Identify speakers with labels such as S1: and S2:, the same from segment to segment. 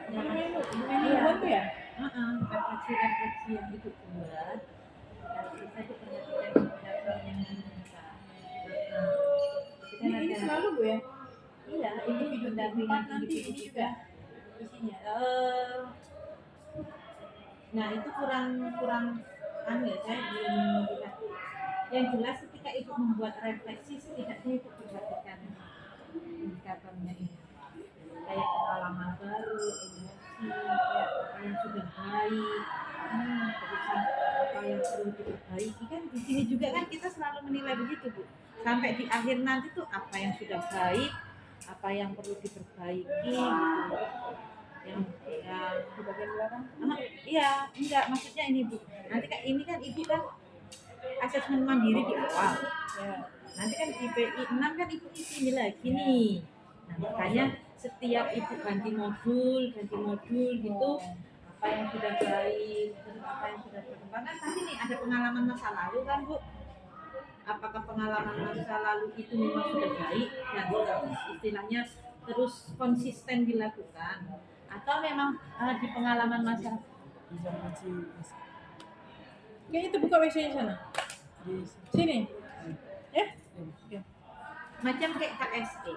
S1: Iya.
S2: tuh ya?
S1: Refleksi-refleksi yang ibu buat harus bisa diperhatikan indikatornya kita.
S2: Ini selalu Bu ya?
S1: Iya, ini pendampingan
S2: nanti ini juga
S1: isinya. Nah itu kurang anu ya, saya belum melihat. Yang jelas ketika ibu membuat refleksi setidaknya ibu perhatikan indikatornya ini, kayak pengalaman baru, emosi, apa yang sudah baik, keputusan apa yang perlu diperbaiki. Kan di sini juga kan kita selalu menilai begitu Bu, sampai di akhir nanti tuh apa yang sudah baik, apa yang perlu diperbaiki gitu. yang
S2: di bagian belakang.
S1: Iya, enggak, maksudnya ini Bu, nanti kan ini kan ibu kan asesmen mandiri di awal ya. Nanti kan di PI 6 kan ibu isi ini lagi nih. Nah makanya setiap ibu ganti modul gitu, apa yang sudah baik, terus apa yang sudah berkembang, kan pasti nih ada pengalaman masa lalu kan Bu. Apakah pengalaman masa lalu itu memang sudah baik dan istilahnya terus konsisten dilakukan, atau memang di pengalaman masa
S2: Kayak itu buka WC di sana. Sini. Ya? Ya.
S1: Macam kayak KSE.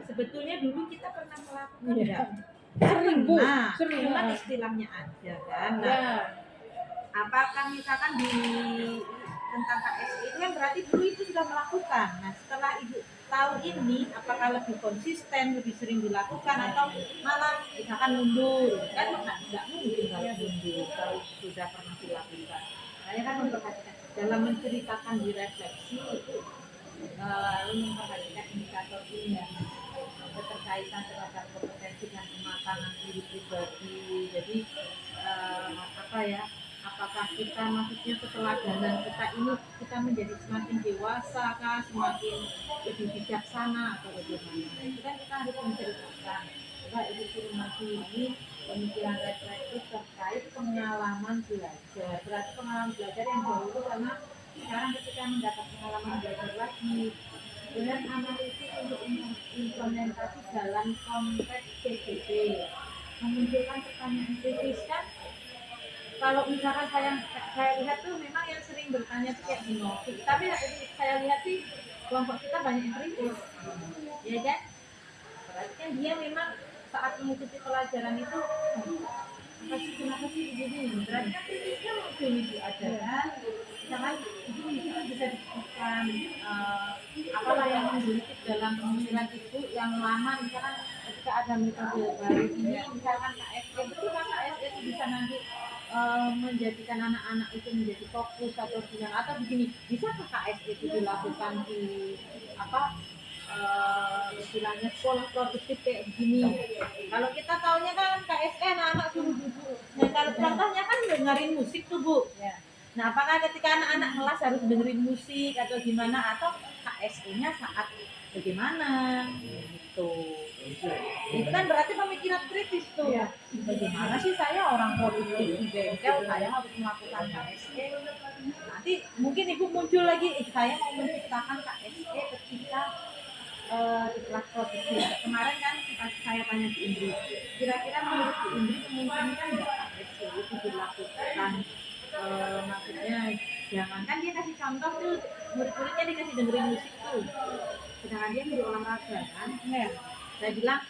S1: Sebetulnya dulu kita pernah melakukan
S2: ya.
S1: Sering Bu,
S2: sering.
S1: Cuman istilahnya aja kan. Nah,
S2: ya.
S1: Apakah misalkan di tentang KSE itu kan berarti dulu itu sudah melakukan. Nah, setelah ibu tahu ini, apakah lebih konsisten, lebih sering dilakukan, atau malah misalkan mundur? Kan nggak mungkin kalau mundur kalau sudah pernah dilakukan. Saya kan memperhatikan dalam menceritakan di refleksi itu lalu memperhatikan indikator ini ya, keterkaitan terhadap kompetensi dan kematangan diri pribadi. Jadi apa ya, apakah kita maksudnya keteladanan kita ini kita menjadi semakin dewasa kah, semakin lebih bijaksana atau bagaimana, itu kan kita harus menceritakan. Coba ibu suruh maju ini pemikiran reflektif terkait pengalaman belajar. Berarti pengalaman belajar yang dahulu, karena sekarang ketika mendapat pengalaman belajar lagi dengan analisis untuk implementasi dalam konteks PBB, memunculkan pertanyaan kritis. Kan kalau misalkan saya lihat tuh memang yang sering bertanya tuh kayak Ginovi, tapi saya lihat sih kelompok kita banyak yang kritis, ya kan? Berarti kan dia memang saat mengikuti pelajaran itu kenapa sih begini? Berarti kan kritisnya mungkin itu ada kan? Misalkan itu bisa disebutkan apalah yang menggelitik dalam pemikiran ibu yang lama, misalkan ketika ada metode baru ini, misalkan KSE, betul kan KSE itu bisa nanti menjadikan anak-anak itu menjadi fokus atau gimana, atau begini, bisakah KSE itu dilakukan di apa istilahnya sekolah produktif kayak begini? Kalau kita taunya kan KSE anak-anak suruh duduk, nah kalau contohnya kan dengerin musik tuh Bu. Nah, apakah ketika anak-anak kelas harus dengerin musik atau gimana, atau KSE-nya saat bagaimana gitu? Itu kan berarti pemikiran kritis tuh. Ya. Bagaimana sih saya orang produktif di bengkel, saya harus melakukan KSE? Nanti mungkin ibu muncul lagi, saya mau menciptakan KSE ketika di kelas produksi. Kemarin kan saya tanya di Indri, kira-kira menurut Bu Indri memungkinkan nggak KSE itu dilakukan? Maksudnya jangan kan dia kasih contoh tuh, murid-muridnya dikasih dengerin musik tuh, sedangkan dia guru olahraga kan ya. Saya bilang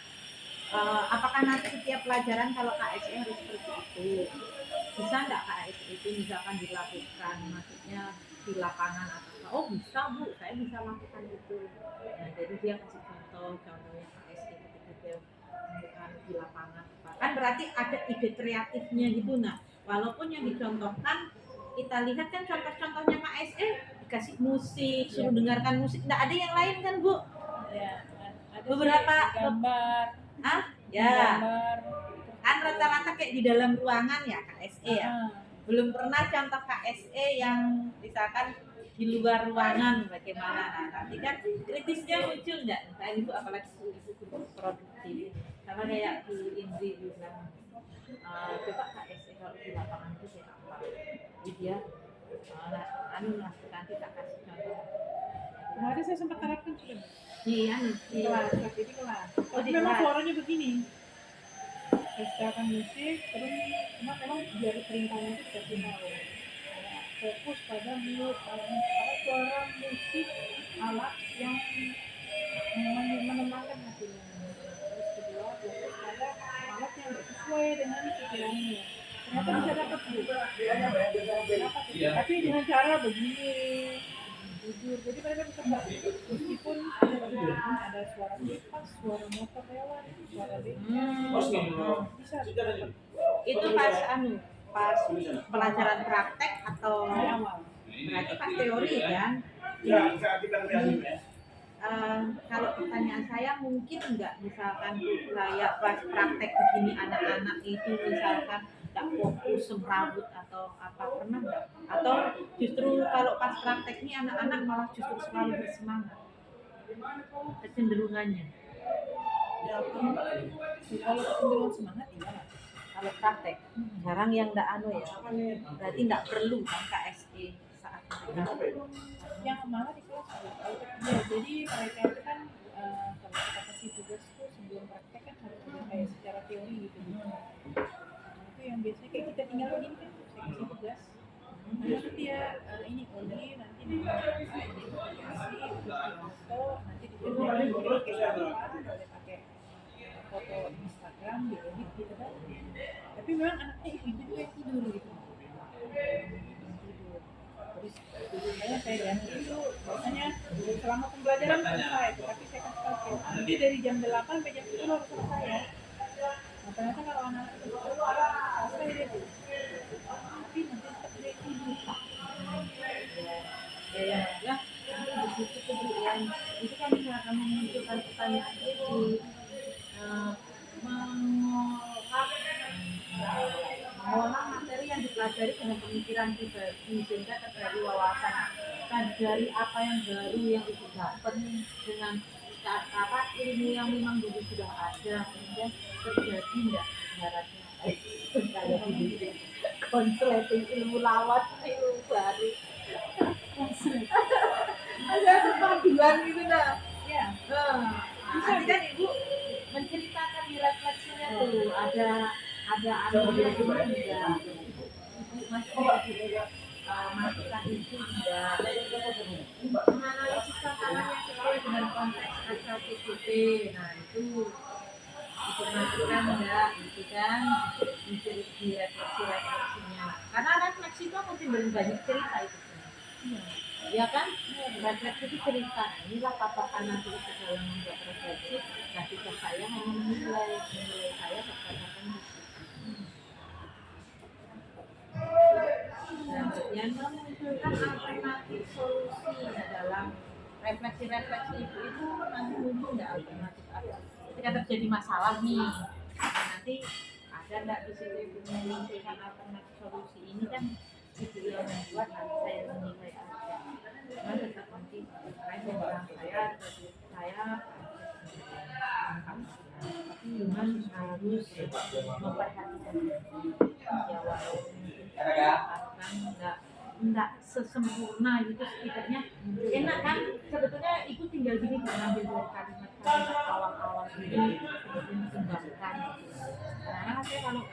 S1: apakah nanti setiap pelajaran kalau KSE harus seperti itu, bisa nggak KSE itu misalkan dilakukan, maksudnya di lapangan atau apa? Oh bisa Bu, saya bisa lakukan itu. Nah jadi dia kasih contohnya KSE ketika dia melakukan di lapangan, kan berarti ada ide kreatifnya gitu. Nah walaupun yang dicontohkan kita lihat kan contoh-contohnya KSE dikasih musik, suruh dengarkan musik, nggak ada yang lain kan Bu? Ya, ada beberapa gambar. Ya. Gambar. Kan rata-rata kayak di dalam ruangan ya KSE ya. Belum pernah contoh KSE yang misalkan di luar ruangan bagaimana. Nah, nanti kan kritisnya muncul nggak? Misalnya ibu apalagi ibu produktif, sama kayak Bu Indri bilang coba KSE kalau di lapangan itu kayak apa? Jadi dia nanti tak kasih contoh.
S2: Kemarin saya sempat terapkan sudah
S1: di kelas.
S2: Oh, memang suaranya begini. persiapan musik, terus cuma memang biar perintahnya itu dikasih tahu fokus pada suara musik alat yang menenangkan hatinya. Terus kedua fokus pada alat yang sesuai dengan pikirannya. Ternyata bisa dapat tapi dengan cara begini jujur, jadi mereka bisa meskipun ada suara kipas, suara motor lewat, suara bengkel, bisa dapat
S1: Itu pas pelajaran praktek atau
S2: di awal.
S1: berarti pas teori kan? Kalau pertanyaan saya mungkin enggak misalkan kayak pas praktek begini anak-anak itu misalkan nggak fokus semrawut atau apa, pernah nggak? Atau justru kalau pas praktek ini anak-anak malah justru selalu bersemangat kecenderungannya?
S2: Kalau kecenderungan semangat iya.
S1: Kalau praktek jarang yang nggak ya, berarti nggak perlu kan KSE saat itu.
S2: Yang malah di kelas ya, jadi mereka itu kan kalau kita kasih tugas tuh sebelum praktek kan harus ada kayak secara teori gitu. Itu yang biasanya kayak kita tinggal begini kan saya kasih tugas. Nanti ya ini Oli nanti kasih foto nanti dikerjain kayak apa, boleh pakai foto Instagram diedit gitu kan. Tapi memang anaknya itu juga yang tidur gitu. Terus saya ganti itu biasanya selama pembelajaran selesai, tapi saya kasih tahu nanti dari jam 8 sampai jam 10 harus selesai ya. Nah ternyata kalau anak itu selesai dia tuh, tapi nanti tetap dia tidur.
S1: Ya, begitu kemudian itu kan akan memunculkan pertanyaan kritis, mengolah materi yang dipelajari dengan pemikiran pribadi sehingga terjadi wawasan dari apa yang baru yang itu dapat dengan apa ilmu yang memang dulu sudah ada, kemudian terjadi enggak ibaratnya kayak gini konsleting ilmu lawan ilmu baru ada perpaduan gitu nah.
S2: Ya,
S1: Nanti kan ibu menceritakan di refleksinya tuh ada anunya juga enggak ibu masih masukkan itu enggak menganalisis tantangannya sesuai dengan konteks SLTP. Nah itu masukkan enggak gitu kan di refleksinya karena refleksi itu mungkin banyak cerita itu ya kan, refleksi itu cerita. Inilah patokan nanti itu dalam membuat refleksi. Nah, tugas saya hanya menilai saya berdasarkan dan yang memunculkan alternatif solusi dalam refleksi itu nanti muncul nggak alternatif apa? Ketika terjadi masalah nih, nanti ada nggak di situ itu memunculkan alternatif solusi ini kan itu yang membuat nanti saya menilai aja. Cuma tetap nanti saya bilang saya tapi memang harus memperhatikan ya walaupun akan enggak sesempurna gitu setidaknya enak kan sebetulnya ibu tinggal gini mengambil dari kalimat awal-awal ini kemudian dikembangkan karena saya kalau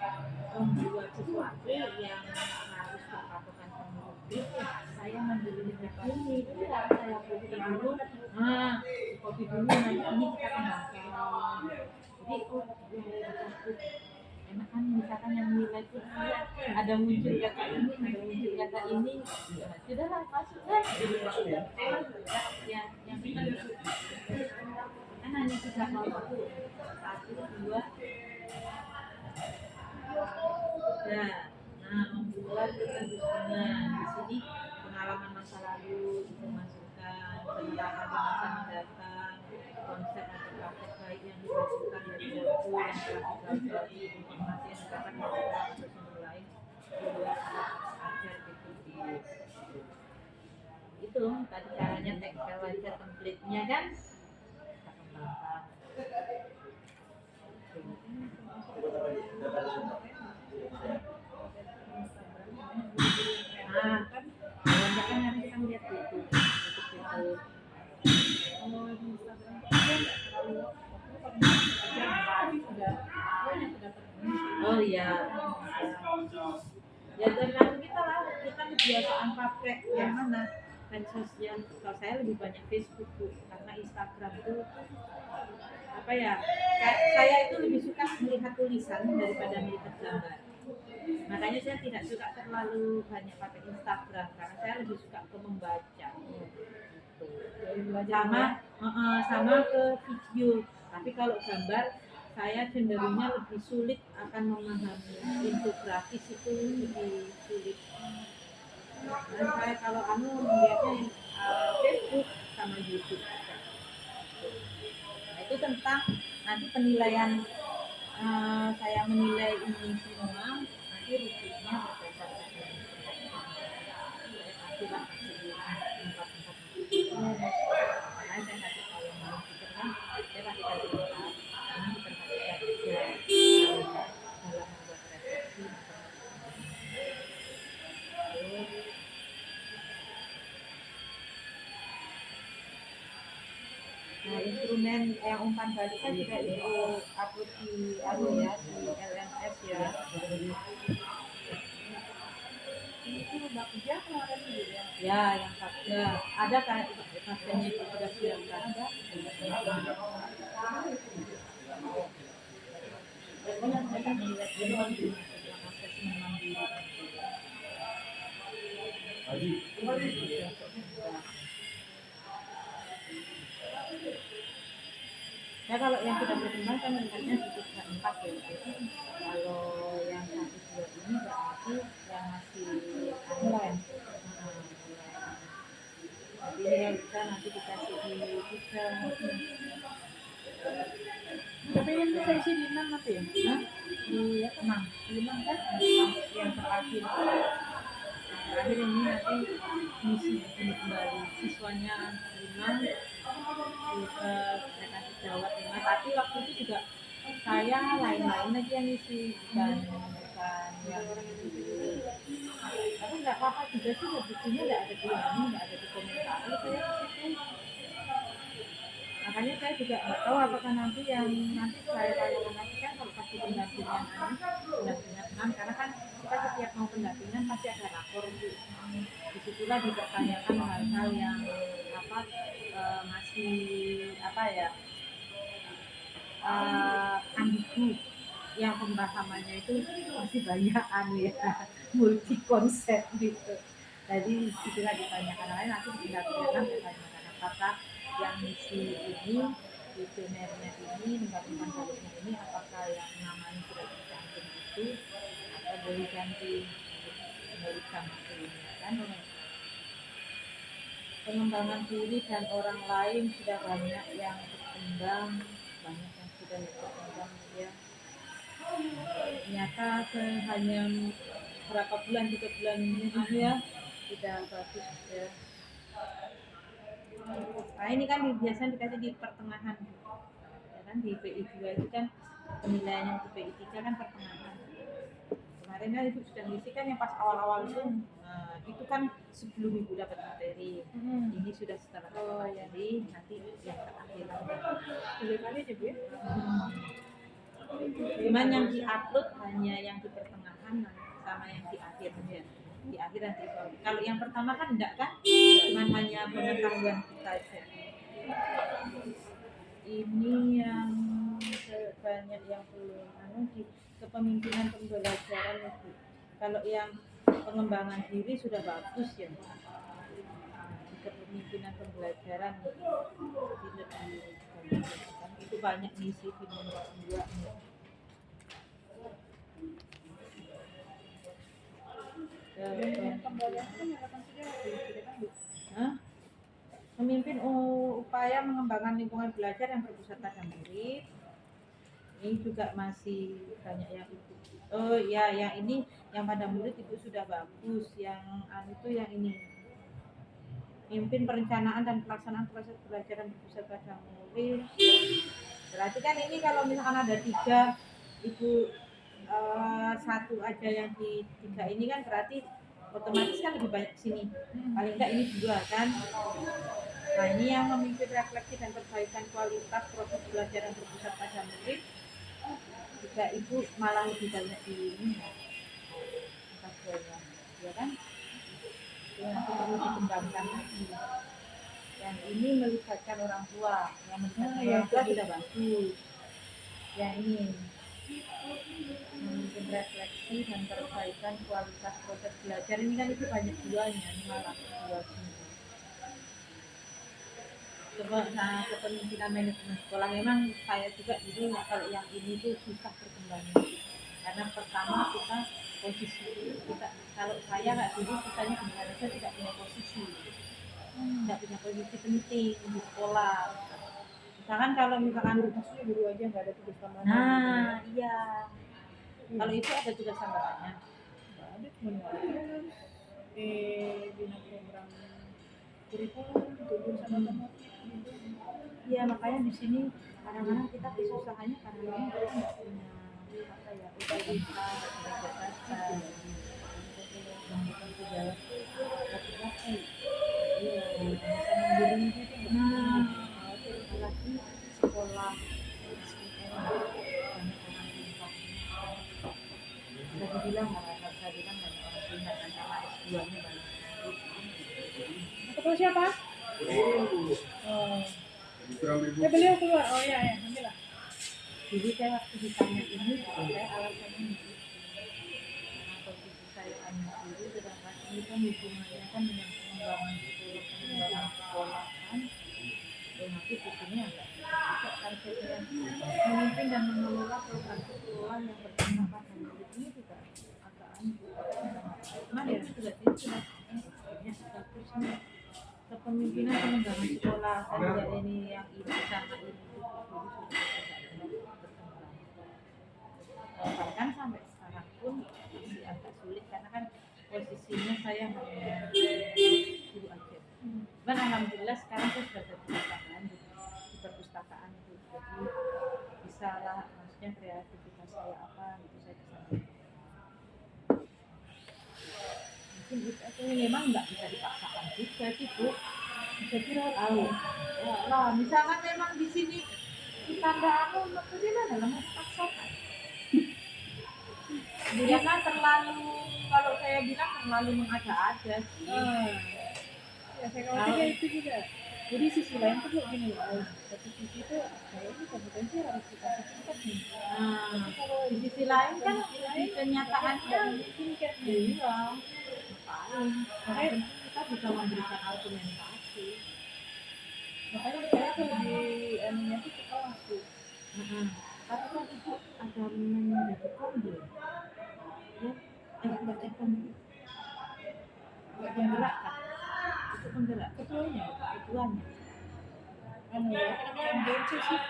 S1: membuat sesuatu yang harus berpatokan sama rubrik saya mengambil ini itu ya saya copy dulu copy dulu nanti ini kita kembangkan jadi enak kan misalkan yang nilai itu ada muncul kata ini ya sudahlah masuk kan yang benar kan hanya tiga hal satu dua nah membuat keterbukaan di sini pengalaman masa lalu itu masukkan penerapan di masa mendatang konsep atau praktek baik yang dimasukkan dari buku yang telah dipelajari informasi yang dapat didapat atau sumber lain agar diikuti itu tadi caranya tekkel aja template-nya kan kita kembangkan kebanyakan nanti kita melihat YouTube
S2: kalau di Instagram kan terlalu sudah banyak dapat bonus.
S1: Oh iya. Ya tergantung kita lah, kita kebiasaan pakai yang mana medsos. Yang kalau saya lebih banyak Facebook tuh, karena Instagram tuh apa ya, kayak saya itu lebih suka melihat tulisan daripada melihat gambar. Makanya saya tidak suka terlalu banyak pakai Instagram, karena saya lebih suka ke membaca.
S2: Dari belajar
S1: Sama sama ke video. Tapi kalau gambar saya cenderungnya lebih sulit akan memahami, infografis itu lebih sulit. Dan saya kalau melihatnya Facebook sama YouTube. Nah, itu tentang nanti penilaian, saya menilai ini semua nanti rubriknya berdasarkan ini. Nantilah tempat-tempat itu. Makanya saya kasih tahu yang mau pikir kan, saya pasti kasih tahu. Ini diperhatikan aja dalam membuat refleksi. Nah, instrumen yang umpan balik kan juga itu upload di ya, di LMS ya.
S2: itu bakja kemarin gitu ya.
S1: Ya, yang Fakda. Ada kan Fakdanya itu sudah siapkan. Ada. Saya melihat ini tentang asesmen mandiri. Ya kalau yang sudah berkembang kan melihatnya di 4 ya. Kalau yang 1 2 ini berarti yang masih mulai. Jadi yang kita nanti dikasih di 3.
S2: Tapi yang bisa isi di 6 apa ya?
S1: Nah,
S2: Di 6.
S1: di 6 kan yang terakhir. Terakhir ini nanti misi ini kembali siswanya 5, saya kasih jawab 5. Tapi waktu itu juga saya lain-lain aja yang isi, bukan yang tapi nggak apa-apa juga sih, bukunya nggak ada di ini, nggak ada di komentar saya di situ. Makanya saya juga nggak tahu apakah nanti saya tanyakan lagi kan, kalau pasti pendampingan karena kan kita setiap mau pendampingan pasti ada rapor Bu. Disitulah dipertanyakan hal-hal yang masih ambigu, yang pembahamannya itu masih banyak multi konsep gitu. Jadi disitulah ditanyakan lain, nanti ditanyakan apakah yang misi ini, visionernya ini, menggabungkan baliknya ini, apakah yang namanya sudah dicantum itu atau boleh ganti memberikan ini kan. Pengembangan diri dan orang lain sudah banyak yang berkembang, banyak yang sudah berkembang ya. Ternyata hanya berapa bulan, 3 bulan ini ya sudah bagus ya. Nah ini kan biasanya dikasih di pertengahan ya kan, di PI2 itu kan penilaiannya, di PI3 kan pertengahan. Kemarin kan ibu sudah ngisi kan yang pas awal-awal itu. Nah, itu kan sebelum ibu dapat materi. Ini sudah setelah dapat materi, nanti yang terakhir.
S2: Boleh kali aja Bu ya.
S1: Cuman yang diupload hanya yang di pertengahan sama yang di akhir ya. Di akhir nanti kalau yang pertama kan enggak kan, cuman hanya pengetahuan kita aja. Ini yang banyak yang belum di kepemimpinan pembelajaran itu. Kalau yang pengembangan diri sudah bagus ya. Di kepemimpinan pembelajaran itu banyak ngisi di nomor 2 ya. Memimpin upaya mengembangkan lingkungan belajar yang berpusat pada murid. Ini juga masih banyak yang itu. Oh ya, yang ini yang pada murid itu sudah bagus. Yang itu yang ini. Mimpin perencanaan dan pelaksanaan proses pembelajaran berpusat pada murid. Berarti kan ini kalau misalkan ada 3, ibu 1 aja yang di 3 ini kan berarti otomatis kan lebih banyak sini. Paling enggak ini 2 kan. Nah ini yang memimpin refleksi dan perbaikan kualitas proses belajar yang berpusat pada murid, juga ya ibu malah lebih banyak di ini ya kajiannya ya kan itu nanti perlu dikembangkan lagi yang ini melibatkan orang tua yang melibatkan orang tua sudah bagus yang ini memimpin refleksi dan perbaikan kualitas proses belajar ini kan itu banyak duanya ini malah dua semua kepemimpinan manajemen sekolah memang saya juga jadi kalau yang ini tuh susah berkembangnya karena pertama kita posisi kita kalau saya nggak dulu kitanya sebenarnya tidak punya posisi tidak punya posisi penting di sekolah misalkan kalau misalkan
S2: maksudnya guru aja nggak ada tugas tambahan
S1: nah iya kalau itu ada tugas tambahannya
S2: nggak ada cuma nulis bina program kurikulum untuk jurusan otomotif gitu.
S1: Iya makanya di sini kadang-kadang kita kesusahannya karena memang kita nggak punya apa ya otoritas jabatan yang bukan pejabat laki-laki iya bisa menggurui itu nah apalagi sekolah SIM banyak orang pintar bisa dibilang nggak bisa bilang banyak orang pintar kan sama S2 nya banyak
S2: Ketua siapa? Oh. Beliau keluar. Oh iya ya, ambillah.
S1: Jadi saya waktu ditanya ini, saya alasannya itu karena posisi saya hanya guru, sedangkan ini kan hubungannya kan dengan pengembangan sekolah, pengembangan sekolahan, nanti di sini agak juga targetnya memimpin dan mengelola program sekolah yang berdasarkan dan ini juga agak cuman ya itu juga jelas ya statusnya kepemimpinan pengembangan sekolah kan juga ini yang ini sama ini bahkan sampai sekarang pun masih agak sulit karena kan posisinya saya hanya guru aja. Cuman alhamdulillah sekarang saya sudah ada di perpustakaan itu jadi bisa lah maksudnya kreativitas saya apa gitu saya bisa mungkin itu memang nggak bisa dipaksakan juga sih Bu saya kira tahu nah misalkan memang di sini kita nggak maksudnya dalam paksakan dia kan terlalu kalau saya bilang terlalu mengada-ada sih
S2: Ya saya khawatir itu juga. Jadi sisi lain tuh gini loh, satu sisi itu kayaknya kompetensi harus kita tingkat nih.
S1: Tapi kalau di sisi lain kan di kenyataannya
S2: mungkin kan
S1: iya paling kita bisa memberikan argumentasi
S2: makanya saya kalau di anunya tuh sekolah tuh.
S1: tapi kan itu ada menjadi kombo ya baca kombo nggak penggerak kan itu penggerak ketuanya
S2: Ya MDC sih.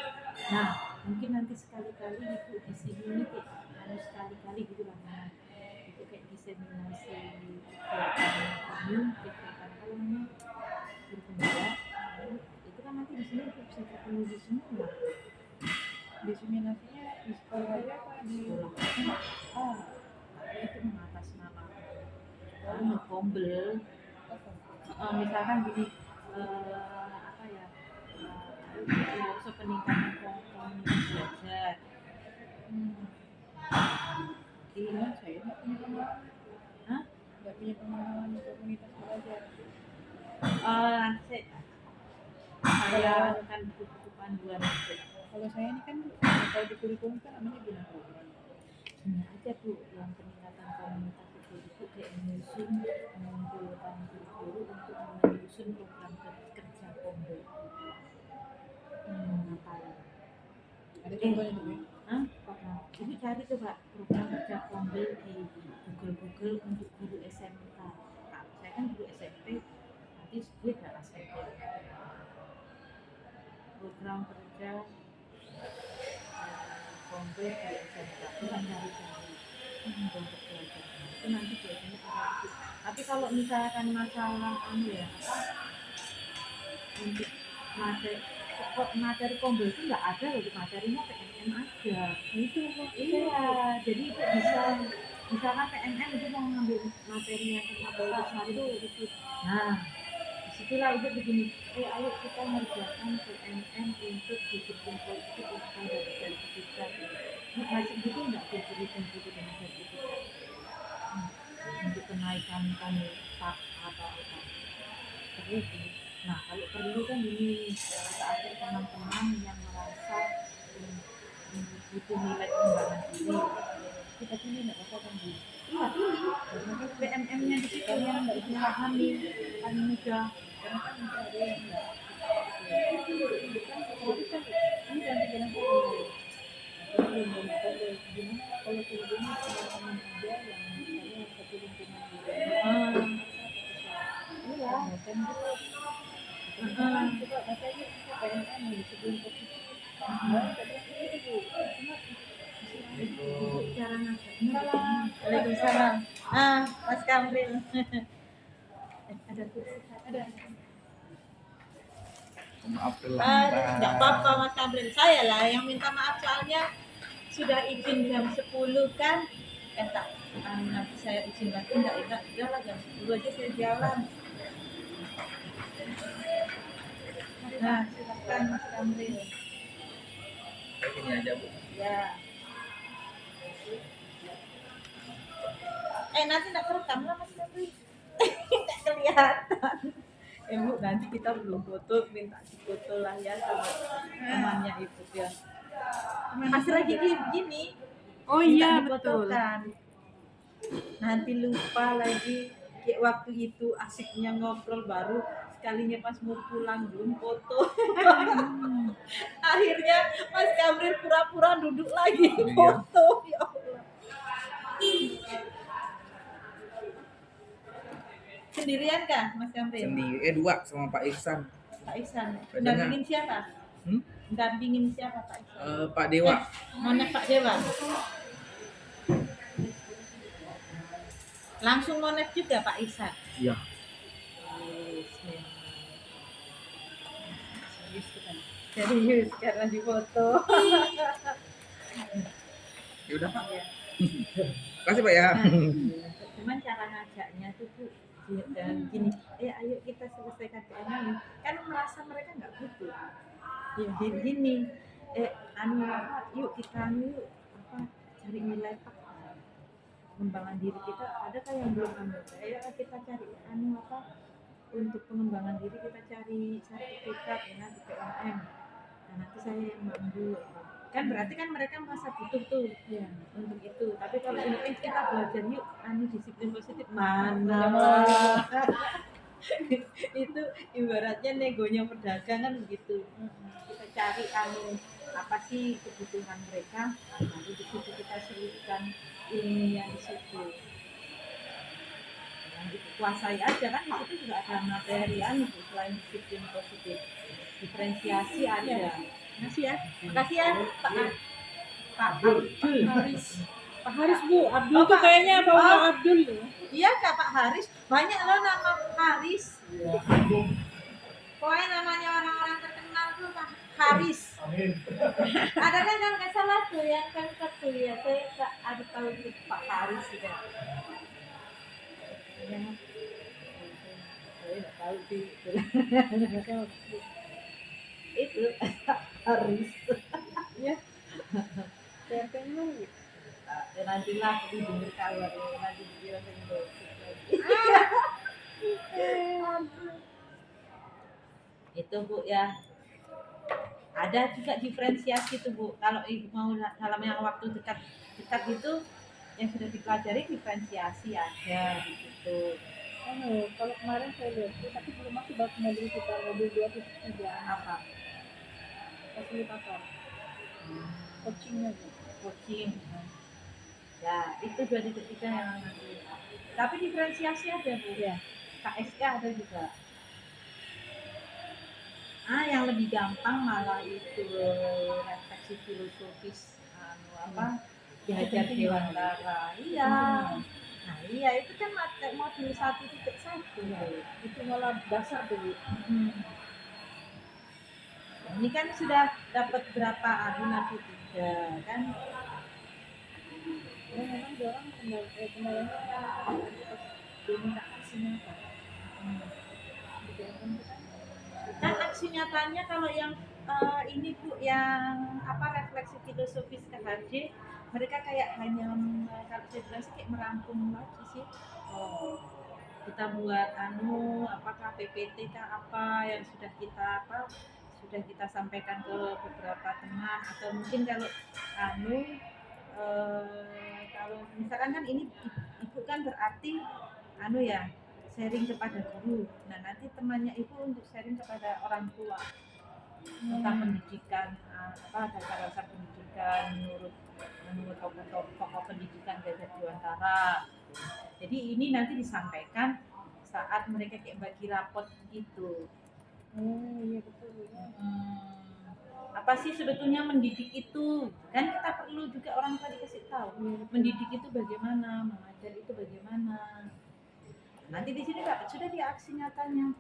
S1: nah mungkin nanti sekali-kali itu di sini ini harus sekali-kali gitu lah itu kayak diseminasi kegiatan kegiatan apa namanya berpenggerak itu kan nanti di sini bisa ketemu di semua
S2: Diseminasinya di sekolah aja apa di
S1: sekolah itu mengatasnamakan ngekombel misalkan gini apa ya workshop peningkatan komunitas belajar
S2: Iya, saya nggak punya pengalaman. Nggak punya pengalaman komunitas belajar.
S1: Nanti saya akan buku panduan itu.
S2: Kalau saya ini kan kalau di kurikulum kan namanya bina program.
S1: Ini aja Bu, yang peningkatan komunitas itu kayak menyusun mengumpulkan guru untuk menyusun program kerja kombel. Ngapain?
S2: Ada contohnya tuh ya?
S1: Ibu cari coba program kerja kombel di Google untuk guru SMK. Nah, saya kan guru SMP, nanti gue gak SMP. Program kerja kombel di SMK, itu kan cari-cari untuk belajar. Itu nanti biasanya ada itu. Tapi kalau misalkan masalah ya untuk materi kombel itu nggak ada loh, materinya PNM aja. Itu iya, jadi itu bisa misalkan PNM itu mau ngambil materi yang tentang besar itu. Nah, di Situlah ibu begini, ayo kita mengerjakan PNM untuk disiplin positif untuk dapat sertifikat. Masih gitu nggak diberi dengan sertifikat untuk kenaikan tak atau apa terus ini. Nah kalau perlu kan ini ada teman-teman yang merasa butuh nilai pengembangan diri, kita pilih nggak apa-apa kan Bu? Iya pilih, karena PMM-nya di situ yang nggak dipahami paling mudah.
S2: Karena kan mungkin ada yang nggak itu kan otomatis kan ini kan pikiran saya belum banyak tahu gimana kalau sebelumnya teman-teman aja yang misalnya satu lingkungan juga
S1: Iya.
S2: kan gitu coba baca aja PNM sebelum positif tadi itu cuma
S1: Cara ngajaknya. Waalaikumsalam. Mas Kamril. Ada.
S3: Maaf
S1: Nggak apa-apa Mas Kamril. Saya lah yang minta maaf soalnya sudah izin jam 10 kan. Tak. Nanti saya izin lagi enggak lah jam 10 aja saya jalan. Nah, silakan Mas Kamril.
S3: Ini aja Bu.
S1: Ya. Nanti enggak kerekam lah Mas Kamril. Enggak kelihatan. Bu, nanti kita belum foto, minta foto lah ya sama temannya Ibu ya. Masih lagi gini.
S2: oh iya betul
S1: Nanti lupa lagi kayak waktu itu asiknya ngobrol baru sekalinya pas mau pulang belum foto. Akhirnya Mas Kamril pura-pura duduk lagi foto. Ya Allah. Sendirian kah Mas Kamril?
S3: Sendiri, 2 sama Pak Ihsan.
S1: Pak Ihsan.
S3: Padahal-
S1: Dampingin siapa? Dampingin siapa Pak Ihsan?
S3: Pak Dewa.
S1: Monet Pak Dewa. Langsung monet juga Pak Ihsan.
S3: Iya.
S1: Serius karena di foto.
S3: Ya udah Pak. Kasih Pak ya.
S1: Cuman cara ngajaknya tuh Bu dan gini, ayo kita selesaikan PNM. Kan merasa mereka nggak butuh. Ya gini, yuk kita yuk cari nilai Pak. Pengembangan diri kita ada kan yang belum ambil. Kita cari untuk pengembangan diri kita cari sertifikat ya di PNM. Nah, nanti saya yang mandu. Kan berarti kan mereka merasa butuh tuh ya untuk itu. Tapi kalau ini kita belajar yuk disiplin positif mana? Itu ibaratnya negonya pedagang kan begitu. Kita cari apa sih kebutuhan mereka, lalu di situ kita selipkan ilmunya di situ. Yang dikuasai aja kan di situ juga ada materi selain disiplin positif. Diferensiasi ada. Makasih ya Pak Abdul Haris.
S2: Pak Haris Bu, Abdul tuh kayaknya Pak Abdul loh.
S1: Iya Kak Pak Haris, banyak loh nama Haris. Pokoknya namanya orang-orang terkenal tuh Pak Haris. Ada kan yang nggak salah tuh yang kan tuh ya, saya ada tahu itu Pak Haris juga. Ya. Saya nggak tahu sih. Itu Haris. Ya.
S2: CRT-nya mana Bu?
S1: Nantilah aku dengar kabar nanti dikira saya gosip lagi. Itu Bu ya. Ada juga diferensiasi tuh Bu. Kalau Ibu mau dalam yang waktu dekat itu yang sudah dipelajari diferensiasi ada gitu.
S2: Kalau kemarin saya lihat tapi belum masuk bab mobil kita mobil 2.3
S1: Apa?
S2: Fasilitator. Coachingnya Bu.
S1: Coaching. Ya, itu 2.3 yang nanti. Tapi diferensiasi ada Bu.
S2: Ya.
S1: KSK ada juga. Yang lebih gampang malah itu refleksi filosofis diajar Dewantara. Iya. Nah, iya itu kan modul 1.1.
S2: Itu malah dasar tuh Bu.
S1: Ini kan sudah dapat berapa Aruna 3 kan?
S2: Memang dia orang kemarin diminta kasihnya apa? BMM itu kan
S1: Kan aksi nyatanya kalau yang ini Bu, yang apa refleksi filosofis KHD, mereka kayak hanya kalau saya bilang sih kayak merangkum lagi sih.
S2: oh
S1: Kita buat apakah PPT kah apa yang sudah kita sampaikan ke beberapa teman, atau mungkin kalau kalau misalkan kan ini ibu kan berarti ya sharing kepada guru. Nah nanti temannya itu untuk sharing kepada orang tua tentang pendidikan, dasar-dasar pendidikan menurut tokoh pendidikan Gajah Dewantara. Jadi ini nanti disampaikan saat mereka kayak bagi rapot gitu.
S2: iya betul ya.
S1: Apa sih sebetulnya mendidik itu? Kan kita perlu juga orang tua dikasih tahu. Mendidik itu bagaimana, mengajar itu bagaimana. Nanti di sini sudah di aksi nyatanya.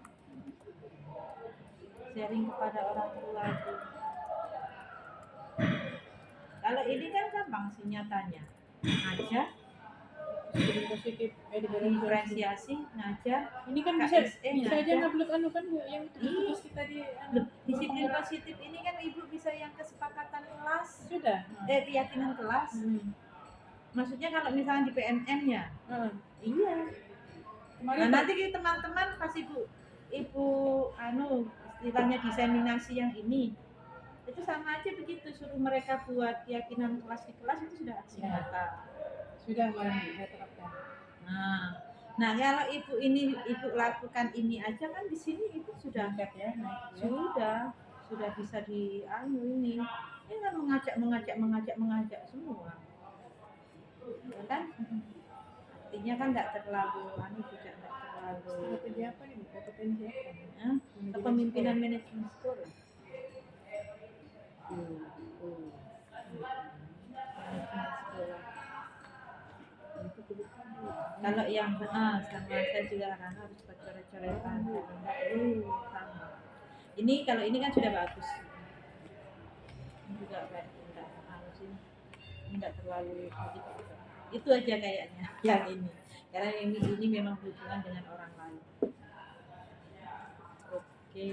S1: Sharing kepada orang tua itu. Kalau ini kan gampang sih nyatanya. Ngajar,
S2: Jadi positif
S1: diferensiasi, ngajar.
S2: ini kan bisa
S1: KSE
S2: bisa aja
S1: ngajar.
S2: ngupload kan Bu, yang itu tugas kita di
S1: Disiplin positif ini kan ibu bisa yang kesepakatan kelas,
S2: sudah.
S1: keyakinan kelas. Maksudnya kalau misalnya di PNN ya, iya.
S2: Kemarin
S1: Nah nanti teman-teman pas ibu istilahnya diseminasi yang ini, itu sama aja begitu, suruh mereka buat keyakinan kelas di kelas, itu sudah aksi nyata.
S2: sudah kemarin saya terapkan.
S1: Nah kalau ibu lakukan ini aja kan di sini ibu sudah
S2: Tingkat ya naik ya.
S1: sudah bisa ini kan mengajak semua, ya kan? Artinya kan nggak terlalu juga nggak terlalu
S2: Strategi apa nih Bu? Kompetensi apa?
S1: kepemimpinan manajemen sekolah. Kalau yang sama saya juga harus coret-coretan sama. Ini kalau ini kan sudah bagus. Ini juga kayak enggak terlalu begitu. Itu aja kayaknya yang ini. Karena ini memang hubungan dengan orang lain. Oke.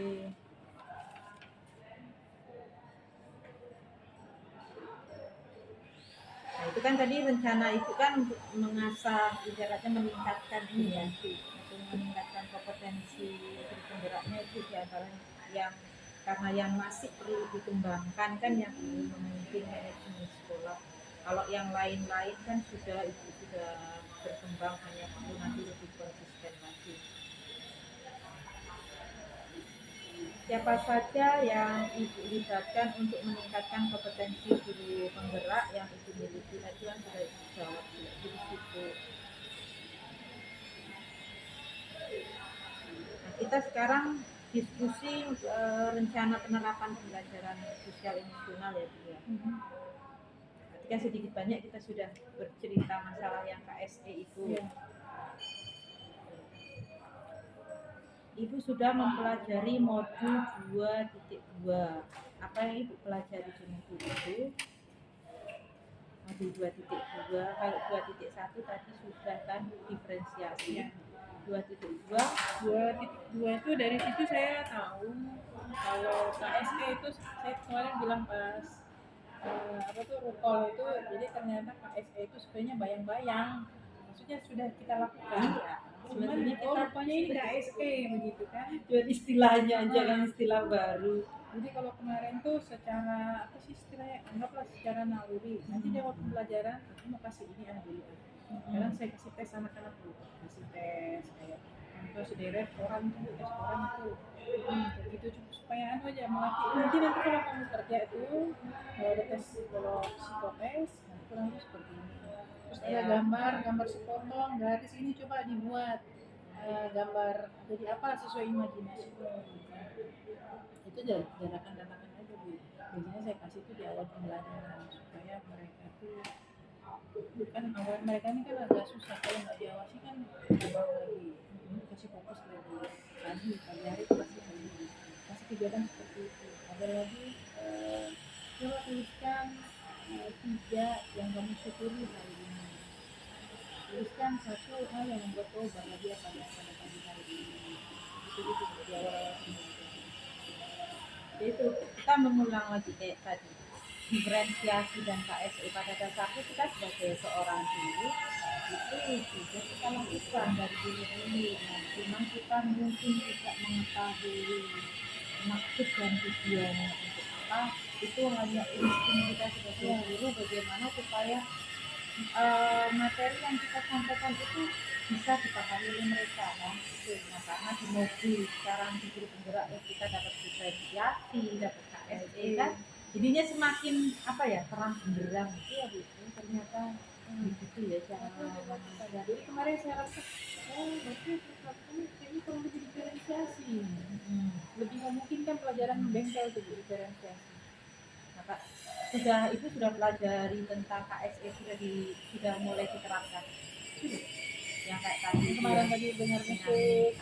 S1: Nah itu kan tadi rencana itu kan untuk mengasah, ibaratnya meningkatkan ini ya, untuk meningkatkan kompetensi penggeraknya itu diantaranya yang karena yang masih perlu dikembangkan kan yang memimpin manajemen sekolah. Kalau yang lain-lain kan sudah berkembang, hanya perlu nanti lebih konsisten lagi. Siapa saja yang ibu libatkan untuk meningkatkan kompetensi guru penggerak yang ibu miliki, itu kan sudah dijawab di situ. Nah, kita sekarang diskusi rencana penerapan pembelajaran sosial emosional ya Bu ya. Ketika sedikit banyak kita sudah bercerita masalah yang KSE itu. Ibu sudah mempelajari modul 2.2. Apa yang Ibu pelajari di modul itu? Modul 2.2. Kalau 2.1 tadi sudah kan diferensiasi.
S2: 2.2 itu dari situ saya tahu kalau KSE itu saya kemarin bilang pas recall itu, jadi ternyata KSE itu sebenarnya bayang-bayang, maksudnya sudah kita lakukan. Sebenarnya rupanya ini KSE begitu kan?
S1: Jual istilahnya aja kan istilah baru.
S2: Jadi kalau kemarin tuh secara apa sih istilahnya, anggaplah secara naluri. Nanti di waktu pelajaran aku mau kasih ini dulu. Sekarang saya kasih tes anak-anak dulu, kasih tes kayak contoh sederet orang itu, tes orang itu, kayak gitu supaya aja melatih. Nanti kalau kamu kerja itu kalau ada tes, kalau psikotes nanti kurang lebih seperti ini. Terus ada gambar sepotong garis ini, coba dibuat gambar jadi apa sesuai imajinasi. Itu dadakan aja Bu. Biasanya saya kasih itu di awal pembelajaran supaya mereka tuh bukan awal, mereka ini kan agak susah kalau nggak diawasi kan terbang lagi, kasih fokus lagi pagi hari kasih kegiatan seperti itu. Ada lagi coba tuliskan 3 yang kamu syukuri hari ini. Tuliskan 1 hal yang membuat kau bahagia pada pagi hari ini. itu di awal
S1: Itu kita mengulang lagi kayak tadi, diferensiasi dan KSE pada dasarnya kita sebagai seorang guru itu sudah kita lakukan dari dulu. Nah, cuma kita mungkin tidak mengetahui maksud dan tujuannya untuk apa. Itu hanya insting kita sebagai guru, bagaimana supaya materi yang kita sampaikan itu bisa dipahami oleh mereka kan. Nah, karena di mobil sekarang di guru penggerak kita dapat diferensiasi, dapat KSE kan, jadinya semakin apa ya, terang benderang. Iya Bu, ternyata begitu ya cara.
S2: jadi kemarin saya rasa berarti ini kayaknya perlu diferensiasi, lebih memungkinkan pelajaran bengkel itu diferensiasi.
S1: Nah, Kak, sudah pelajari tentang KSE, sudah mulai diterapkan. Yang kayak tadi
S2: Kemarin tadi dengar musik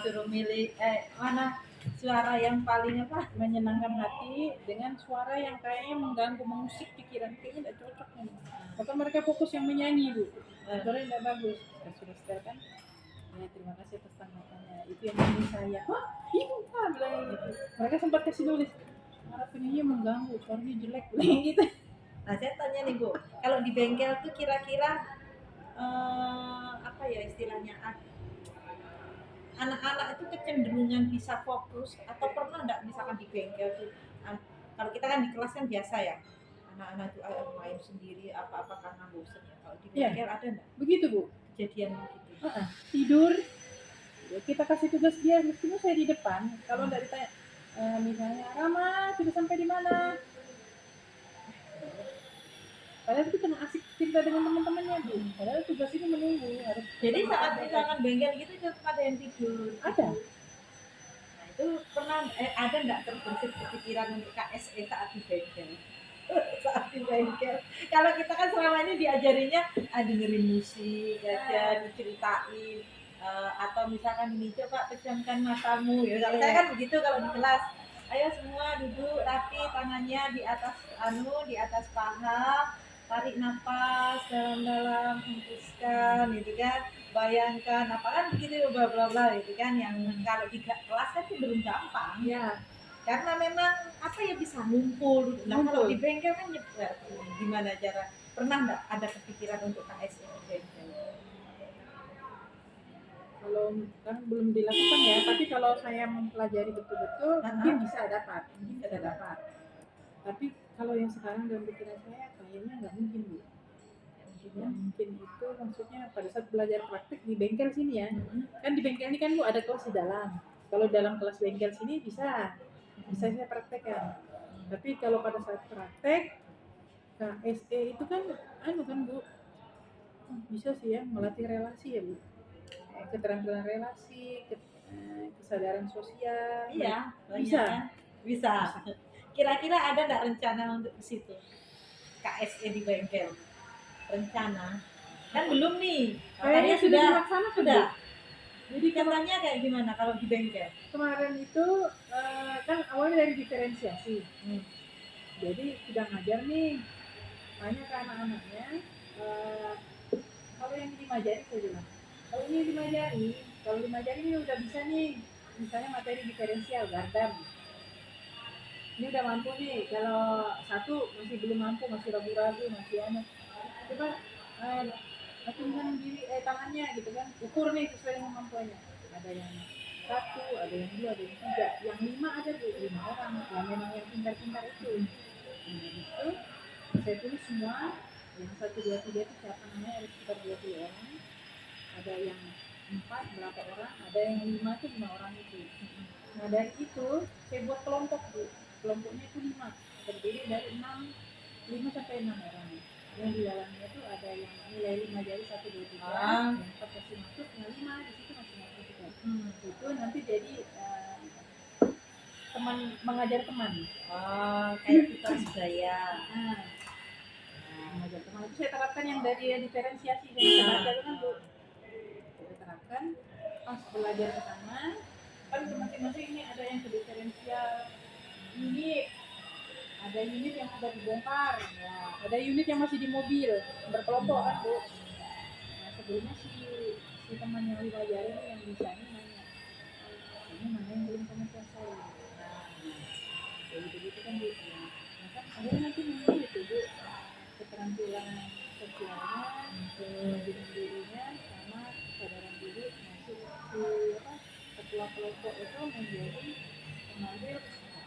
S1: suruh milih mana suara yang paling apa
S2: menyenangkan hati dengan suara yang kayaknya mengganggu, mengusik pikiran, kayaknya tidak cocok nih. Maka mereka fokus yang menyanyi Bu, suaranya tidak bagus. Saya sudah setel kan, ya terima kasih atas tanggapannya. Itu yang nyanyi saya, wah ibu Pak bilang gitu. Mereka sempat kasih nulis suara penyanyi mengganggu, suaranya jelek bilang gitu.
S1: Nah, saya tanya nih Bu, kalau di bengkel tuh kira-kira apa ya istilahnya, anak-anak itu kecenderungan bisa fokus atau pernah enggak misalkan di bengkel tuh, kalau kita kan di kelas kan biasa ya, anak-anak itu main sendiri apa-apa karena bosan ya. Kalau di bengkel ada enggak
S2: Begitu Bu,
S1: kejadian begitu?
S2: tidur ya, kita kasih tugas dia meskipun saya di depan, kalau enggak ditanya misalnya Rama sudah sampai di mana, padahal itu tengah asik cerita dengan teman-temannya Bu, padahal tugas ini menunggu harus.
S1: Jadi saat misalkan bengkel gitu itu ada yang tidur.
S2: Ada.
S1: Nah, itu pernah ada enggak terbersit kepikiran untuk KSE saat di bengkel? Saat di bengkel, kalau kita kan selama ini diajarinya dengerin musik aja, diceritain, atau misalkan ini coba pejamkan matamu ya, kalau saya kan begitu kalau di kelas, ayo semua duduk rapi, tangannya di atas paha, tarik nafas dalam-dalam, hembuskan gitu kan, bayangkan apa kan begitu, bla bla bla gitu kan, yang kalau di kelas kan cenderung gampang
S2: Ya,
S1: karena memang apa ya, bisa ngumpul. Nah, kalau di bengkel kan nyebar. Gimana cara, pernah nggak ada kepikiran untuk KSE di bengkel?
S2: kalau kan belum dilakukan ya, tapi kalau saya mempelajari betul-betul mungkin bisa dapat. Tapi kalau yang sekarang dalam pikiran saya kayaknya nggak mungkin Bu. Yang mungkin itu maksudnya pada saat belajar praktik di bengkel sini ya, kan di bengkel ini kan Bu ada kelas di dalam. Kalau dalam kelas bengkel sini bisa saya praktekkan. Tapi kalau pada saat praktek KSE itu kan kan Bu, bisa sih ya melatih relasi ya Bu, keterampilan relasi, kesadaran sosial.
S1: Iya, bisa. Kira-kira ada nggak rencana untuk ke situ, KSE di bengkel? Rencana kan belum nih,
S2: Kayaknya sudah dilaksanakan
S1: sudah.
S2: Jadi
S1: Katanya kayak gimana kalau di bengkel?
S2: kemarin itu kan awalnya dari diferensiasi. Jadi sudah ngajar nih, tanya ke anak-anaknya, kalau yang dimajari saya bilang, kalau ini dimajari ini udah bisa nih, misalnya materi diferensial Gardam, ini udah mampu nih. Kalau satu masih belum mampu, masih ragu-ragu, masih coba latihan diri tangannya gitu kan, ukur nih sesuai dengan kemampuannya. Ada yang 1, ada yang 2, ada yang 3, yang 5 ada Bu, 5 orang yang memang yang pintar-pintar itu. Itu saya tulis semua, yang 1, 2, 3 itu siapa namanya, ada sekitar 20 orang. Ada yang 4 berapa orang, ada yang 5 itu 5 orang itu. Nah dari itu saya buat kelompok Bu, kelompoknya itu 5, terdiri dari 5 sampai 6 orang. Yang di dalamnya itu ada yang nilai 5 jadi 1, 2, 3, yang 4 pasti masuk, yang 5 di situ masih masuk juga. Itu nanti jadi teman mengajar teman.
S1: Kayak kita budaya.
S2: Mengajar teman itu saya terapkan yang dari diferensiasi yang saya baca itu kan Bu. Saya terapkan pas belajar ke sana, kan masing-masing ini ada yang ke diferensial unit, ada unit yang sudah dibongkar, ya. Ada unit yang masih di mobil berkelompok kan Bu. Nah sebelumnya si teman yang dipelajari ini yang bisa ini nanya, mana yang belum kamu kuasai. Nah, jadi begitu kan Bu. Nah kan akhirnya nanti muncul itu Bu, keterampilan sosialnya, kemandirian dirinya, sama kesadaran diri. Nah si apa ketua kelompok itu menjadi pengambil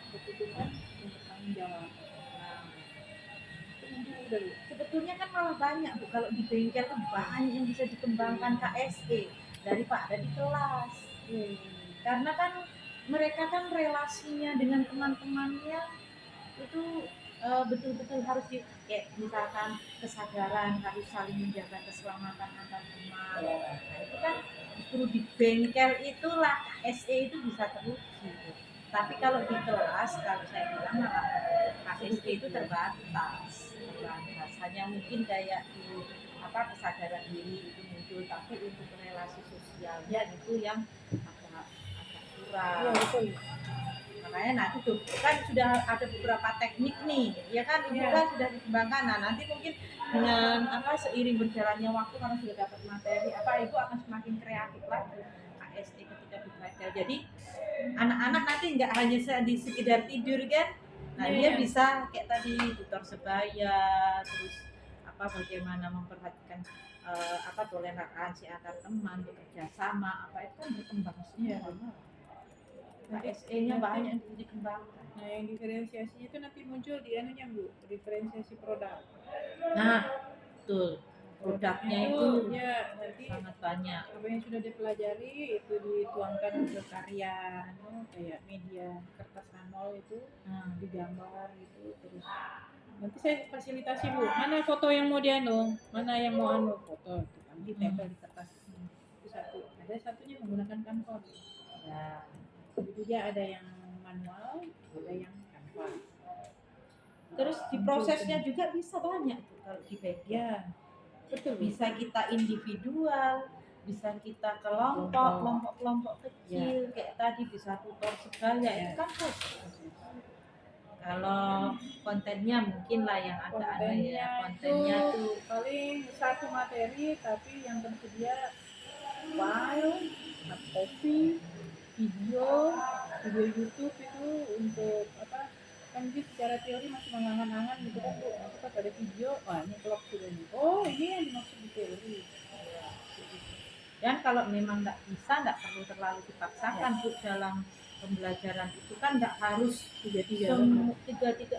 S2: keputusan yang bertanggung jawab. Nah itu muncul udah Bu.
S1: Sebetulnya kan malah banyak Bu, kalau di bengkel kan banyak yang bisa dikembangkan KSE daripada di kelas. Karena kan mereka kan relasinya dengan teman-temannya itu betul-betul harus di kayak misalkan kesadaran harus saling menjaga keselamatan antar teman. Nah, itu kan justru di bengkel itulah KSE itu bisa teruji. Tapi kalau di kelas kalau saya bilang malah KSE itu terbatas. Hanya mungkin kayak di apa kesadaran diri itu muncul, tapi untuk relasi sosialnya itu yang agak kurang.
S2: Iya betul.
S1: Makanya nanti tuh kan sudah ada beberapa teknik nih, ya kan ibu kan sudah dikembangkan. Nah nanti mungkin dengan apa seiring berjalannya waktu karena sudah dapat materi, apa ibu akan semakin kreatif lagi KSE ketika di bengkel. Jadi anak-anak nanti nggak hanya di sekedar tidur kan, nah dia bisa kayak tadi tutor sebaya, terus apa bagaimana memperhatikan apa toleransi antar teman, bekerja sama, apa itu kan berkembang semua. KSE-nya banyak yang dikembangkan.
S2: Nah yang diferensiasinya itu nanti muncul di anunya Bu, diferensiasi produk.
S1: Nah, betul. Produknya itu
S2: ya nanti
S1: sangat banyak.
S2: Apa yang sudah dipelajari itu dituangkan ke karya, kayak media kertas anol itu digambar gitu terus. Nanti saya fasilitasi Bu, mana foto yang mau dianu, mana yang mau anu foto, ditempel di kertas itu satu. Ada satunya menggunakan kanvas.
S1: Ya.
S2: Jadi dia ada yang manual, ada yang kanvas.
S1: Terus di prosesnya juga bisa banyak tuh kalau di bengkel.
S2: Ya, betul.
S1: Bisa kita individual, bisa kita kelompok kecil, kayak tadi bisa tutor sebaya itu kan proses. Kalau kontennya mungkin lah yang agak kontennya
S2: tuh paling satu materi tapi yang tersedia file, copy, video YouTube itu untuk apa kan gitu secara teori masih mengangan-angan gitu kan Bu, nanti pas ada video wah ini kelok sudah nih, oh ini yang dimaksud di teori.
S1: Dan kalau memang nggak bisa, nggak perlu terlalu dipaksakan Bu dalam pembelajaran itu kan nggak harus tiga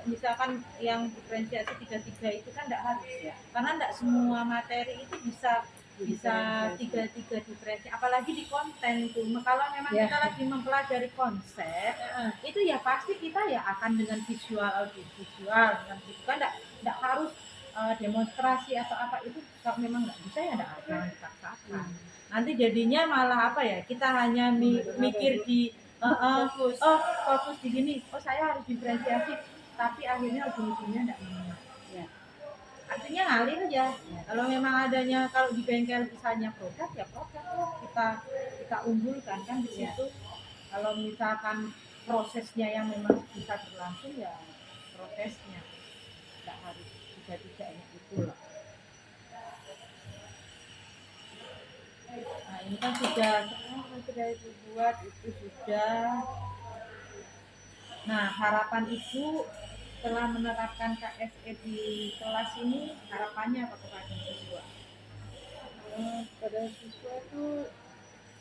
S1: misalkan yang diferensiasi tiga itu kan nggak harus ya, karena nggak semua materi itu bisa tiga diferensiasi, apalagi di konten itu. Kalau memang kita lagi mempelajari konsep itu ya pasti kita ya akan dengan visual dengan gitu kan nggak harus demonstrasi atau apa itu. Kalau memang nggak bisa ya nggak akan dipaksakan. Nanti jadinya malah apa ya, kita hanya mikir di fokus di gini, saya harus diferensiasi, tapi akhirnya ujung-ujungnya nggak mengenal. Ya. Artinya ngalir aja. Kalau memang adanya kalau di bengkel misalnya produk ya produk kita unggulkan kan di situ. Kalau misalkan prosesnya yang memang bisa berlangsung ya prosesnya, nggak harus tiga-tiganya itu lah. Nah ini kan sudah dibuat itu sudah. Nah harapan ibu setelah menerapkan KSE di kelas ini, harapannya apa kepada siswa?
S2: Pada siswa itu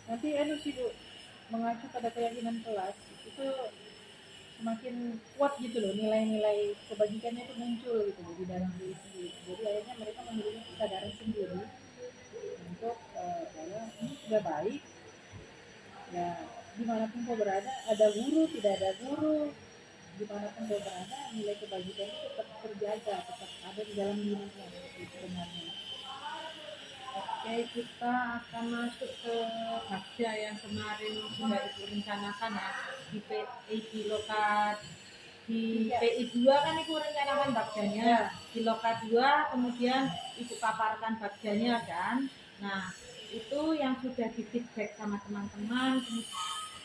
S2: nanti sih Bu, mengacu pada keyakinan kelas itu semakin kuat gitu loh, nilai-nilai kebajikannya itu muncul gitu di dalam diri sendiri. Jadi akhirnya mereka memiliki kesadaran sendiri untuk bahwa ini sudah baik ya, dimanapun kau berada, ada guru tidak ada guru, dimanapun kau berada nilai kebajikan itu tetap terjaga, tetap ada di dalam dirinya sebenarnya.
S1: Oke, kita akan masuk ke Bagja yang kemarin sudah ibu rencanakan ya di PI di Loka di PI 2 kan ibu rencanakan Bagjanya di Loka 2, kemudian ibu paparkan Bagjanya kan. Nah itu yang sudah di feedback sama teman-teman,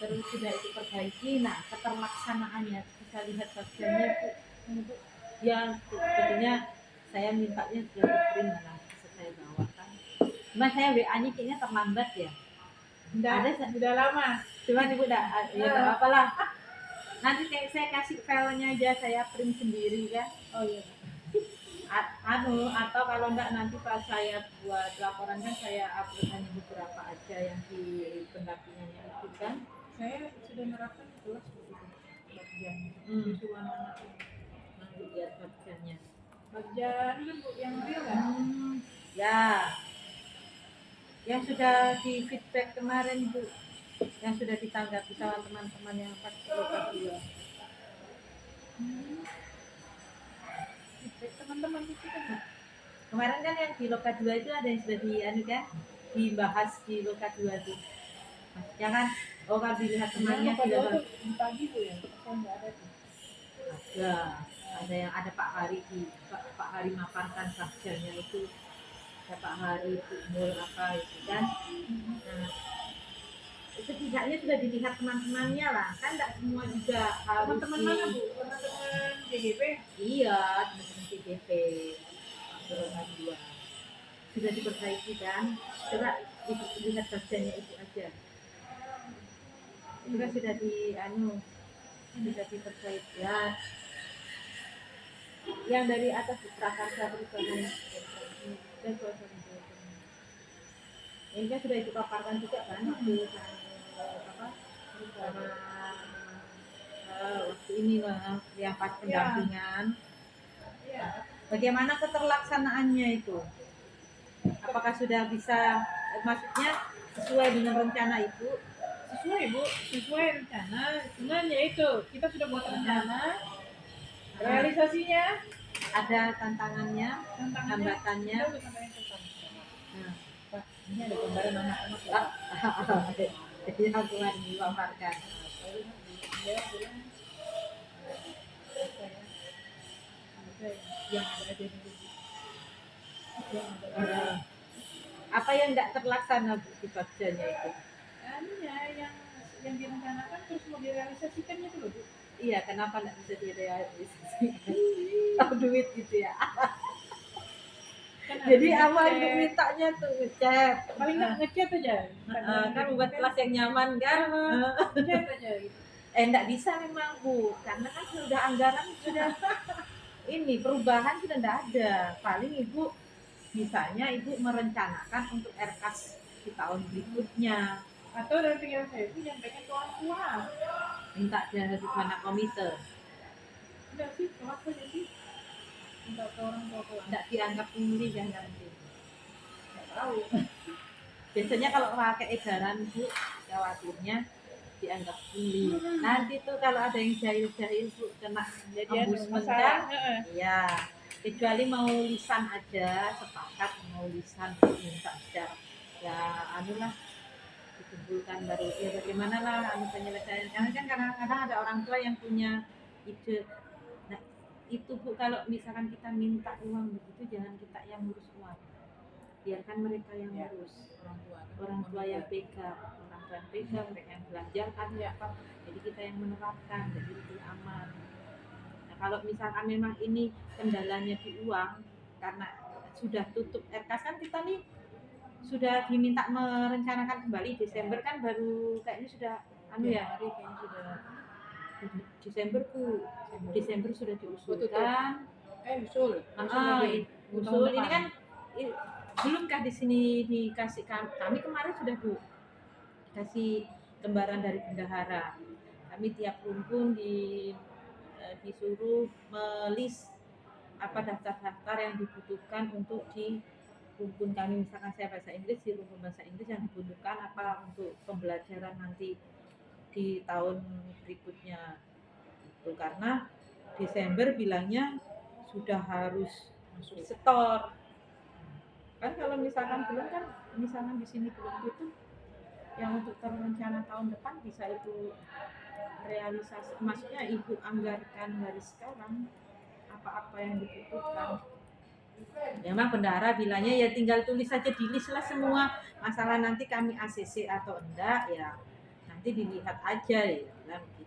S1: terus sudah itu perbaiki. Nah keterlaksanaannya bisa lihat Bagjanya itu untuk yang sebetulnya saya mintanya sudah di print, malah bisa saya bawakan. Cuma saya WA-nya kayaknya terlambat ya.
S2: Udah lama.
S1: Cuman ibu ya nggak apa lah. Nanti kayak saya kasih filenya aja, saya print sendiri kan.
S2: Oh iya.
S1: Atau kalau enggak nanti pas saya buat laporan kan saya upload hanya beberapa aja yang di pendampingannya itu kan.
S2: Saya sudah nerapkan di kelas begitu. Bagian susu anak-anak.
S1: Nanti lihat bagiannya.
S2: Bagian kan Bu yang real kan?
S1: Ya. Yang sudah di feedback kemarin Bu, yang sudah ditanggapi sama teman-teman yang pas lokal 2.
S2: Feedback teman-teman itu kan.
S1: Kemarin kan yang di Loka 2 itu ada yang sudah dibahas di Loka 2 tuh. Maksudnya kan, kalau dilihat temannya
S2: Padahal tuh di pagi Bu ya, saya nggak ada tuh.
S1: ada yang ada Pak Hari Pak Hari maparkan sarjanya itu, ada Pak Hari umur apa itu kan. Nah, setidaknya sudah dilihat teman-temannya lah, kan tidak semua juga harus
S2: Teman-teman mana Bu? Teman-teman GGP?
S1: Iya, teman-teman GGP Loka 2 sudah diperbaiki kan. Coba ibu lihat sarjanya itu aja. Juga sudah sudah diperbaiki ya. Yang dari atas prakarsa perubahan dan suasana ini kan sudah dipaparkan juga kan waktu waktu ini lah yang pas pendampingan. Bagaimana keterlaksanaannya itu? Apakah sudah bisa, maksudnya sesuai dengan rencana Ibu?
S2: Sesuai rencana. Cuman ya itu kita sudah buat rencana. Realisasinya
S1: ada tantangannya, hambatannya.
S2: Ini ada gambaran anak-anak ya.
S1: Jadi aku yang dipaparkan.
S2: Yang ada di
S1: apa yang tidak terlaksana di bagiannya itu?
S2: Yang direncanakan terus mau direalisasikan itu loh Bu.
S1: Iya, kenapa tidak bisa direalisasikan? Tahu duit gitu ya. Jadi awal ibu mintanya tuh ngechat,
S2: paling nggak ngechat aja.
S1: Kan buat kelas yang nyaman kan.
S2: Ngechat aja gitu.
S1: Enggak bisa memang Bu, karena kan sudah anggaran sudah ini perubahan sudah enggak ada. Paling ibu misalnya ibu merencanakan untuk RKAS di tahun berikutnya.
S2: Atau dari pikiran saya itu nyampaikan ke orang tua.
S1: Minta dari mana komite.
S2: Enggak sih, kelas aja sih. Minta ke orang tua kelas.
S1: Enggak dianggap pungli kan nanti.
S2: Nggak tahu.
S1: Biasanya kalau pakai edaran Bu, khawatirnya dianggap pungli. Nanti tuh kalau ada yang jahil-jahil Bu kena
S2: Jadi
S1: ombudsman, iya. Kecuali mau lisan aja, sepakat mau lisan minta secara ya anulah dikumpulkan baru ya bagaimana lah penyelesaian. Karena kan kadang-kadang ada orang tua yang punya ide. Nah itu Bu, kalau misalkan kita minta uang begitu jangan kita yang ngurus uang, biarkan mereka yang ngurus. Orang tua yang pegang, mereka yang belanjakan ya apa, jadi kita yang menerapkan, jadi lebih aman. Nah kalau misalkan memang ini kendalanya di uang, karena sudah tutup RKAS kan kita nih sudah diminta merencanakan kembali Desember kan baru kayaknya sudah
S2: hari kayaknya sudah
S1: Desember Bu, Desember sudah diusulkan. Usul ini kan belumkah di sini dikasih kami kemarin sudah Bu kasih gambaran dari bendahara. Kami tiap rumpun disuruh melis apa daftar-daftar yang dibutuhkan untuk di rumpun kami. Misalkan saya bahasa Inggris, di rumpun bahasa Inggris yang dibutuhkan apa untuk pembelajaran nanti di tahun berikutnya. Itu karena Desember bilangnya sudah harus setor. Kan kalau misalkan belum kan, misalkan di sini belum tutup, yang untuk terencana tahun depan bisa itu realisasi, maksudnya ibu anggarkan dari sekarang apa-apa yang dibutuhkan. Memang bendahara bilangnya ya tinggal tulis saja di list lah semua, masalah nanti kami ACC atau enggak ya nanti dilihat aja ya.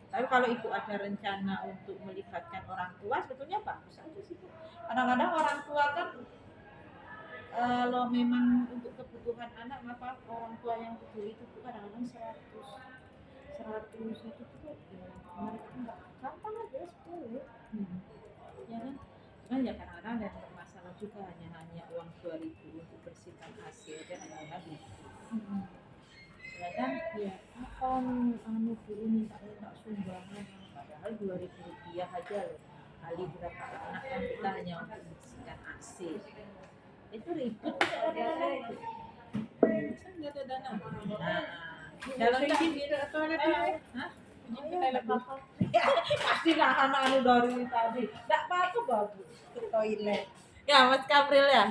S1: Tapi kalau ibu ada rencana untuk melibatkan orang tua sebetulnya bagus aja sih. Kadang-kadang orang tua kan kalau memang untuk kebutuhan kebutuhan anak, maka orang tua yang peduli itu tuh kadang-kadang 100 itu tuh ya, mereka nggak gampang aja 10. Ya kan? Cuman ya kadang-kadang ada yang bermasalah juga, hanya uang 2.000 untuk bersihkan AC aja hanya habis. Ya kan? Ya apa dulu minta sumbangan, padahal 2.000 rupiah aja loh, kali berapa anak kan kita hanya untuk bersihkan AC, itu ribet kadang-kadang.
S2: Masa nggak ada dana?
S1: Nah,
S2: Kalau
S1: kalau
S2: izin ke toilet dulu.
S1: Hah?
S2: Izin ke toilet dulu.
S1: Pasti nahan dari tadi. Enggak apa-apa bagus ke toilet. Ya Mas Kapril ya.